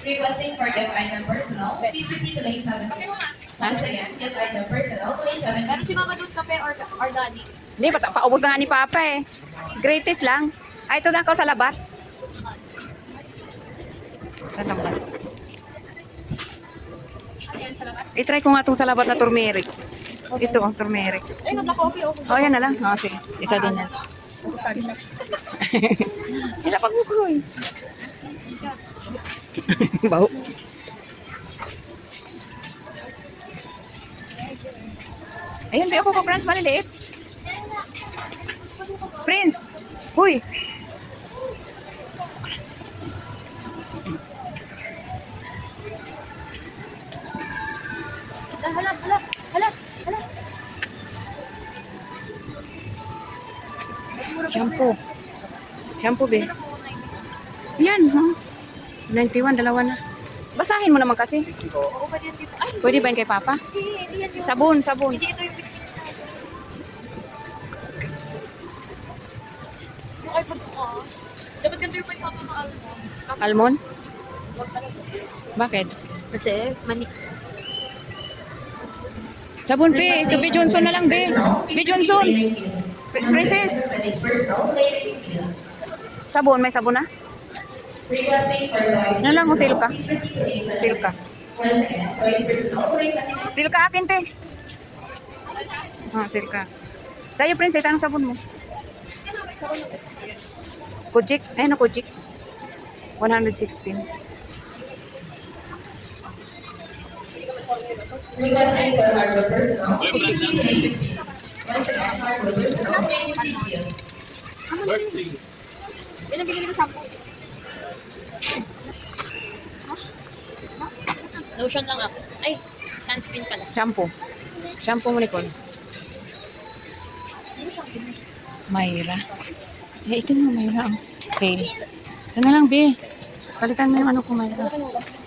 Requesting for gift item personal. Please proceed to lane 7. Once again, gift item personal to lane 7. Pero si Mama Dulce kape or Daddy? Hindi, paubos na nga ni Papa eh. Greatest lang. Ay, ito na ako sa labat. Sa labat. I-try ko nga itong sa labat na turmeric. Ito ang turmeric. Ay, black coffee. Oh, yan na lang. Oh, sige. Isa din yan. Hila pag-ukoy. Baho. Ayun, ba ako pa, Prince, maliliit. Prince! Uy! Hala. Shampoo. Shampoo, be. Yan, ha? 91, dalawa na. Basahin mo naman kasi. Oo ba yan dito? Ay, Pwede ba yun kay Papa? hindi yan yung... Sabon. Hindi ito yung picnic. Yung iPod ko. Dapat ganito yung pagpapa ng almond. Almond? Wag talaga. Bakit? Kasi, manik. Sabon, be. Ito, be Johnson na lang, be. Be Johnson. Princess. Sabon, may sabon na? Requesting for toys. Ano lang mo, silka? Please proceed to lane 7. Silka. Once again, toys personal to lane 7. Silka akin, te. Ah, silka. Sa'yo, princess, anong sabon mo? Kojik. Ayun na, Kojik. 116. Requesting for hardware personal. Please proceed to lane 15. Once again, hardware personal to lane 15. Yan ang binili ko shampoo. Lotion lang ako. Ay, sunscreen pala. Shampoo. Shampoo mo, Nicole. Mayra. Eh, ito na, Mayra. Ang sale. Ito na lang, be. Palitan mo yung ano ko, Mayra.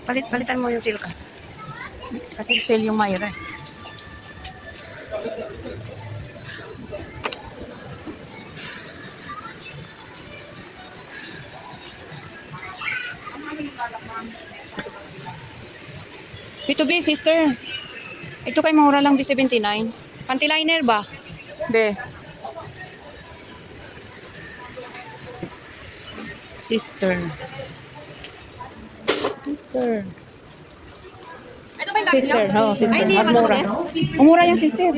Palitan mo yung silka. Kasi sale yung Mayra. Eh. Ito, be, sister. Ito kay mura lang, be, 79. Panty liner ba? Be. Sister. Ito ba yung Sister. Oh, sister. Ay, hindi Mas naman mura. ako. Umura yung sister.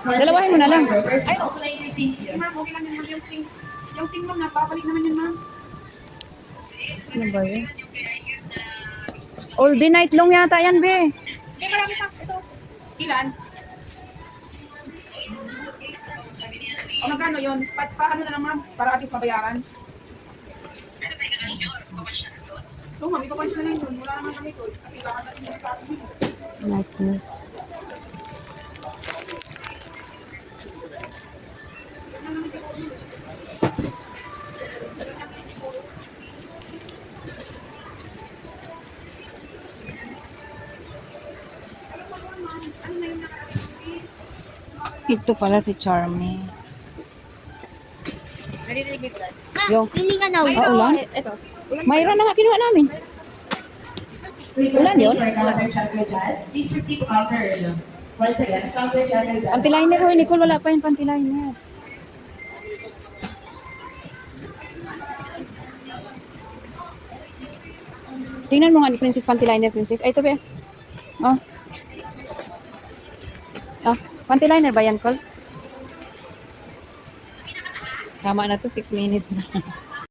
Dalawahin mo na lang. Ay, to lane 15. Ma'am, okay lang yun, ma'am. Yung sting ma'am, napapalik naman yun, ma'am. Ano ba yun? All day night long yata yan, be. May marami pa. Ito. Ilan? O nagkano yun? Paano na lang, ma'am? Para at least mabayaran. So, ma'am, ipapans na lang yun. Wala naman kami ko. At ibahan natin yung sa atin. Like this. Ito pala si Charmy. Narinig mo ba? Yung, Pilingan na. ulan? Ito. Mayra na nga kinuha namin. Ulan yun? For counter chakra jazz, please proceed to counter. Once again, counter chakra jazz. Panty liner, hoy, Nicole, wala pa yung panty liner. Tingnan mo nga ni Princess panty liner, Princess. Ay, ito ba? Oh. Ah, panty liner ba yan, Col? Tama na to, 6 minutes na.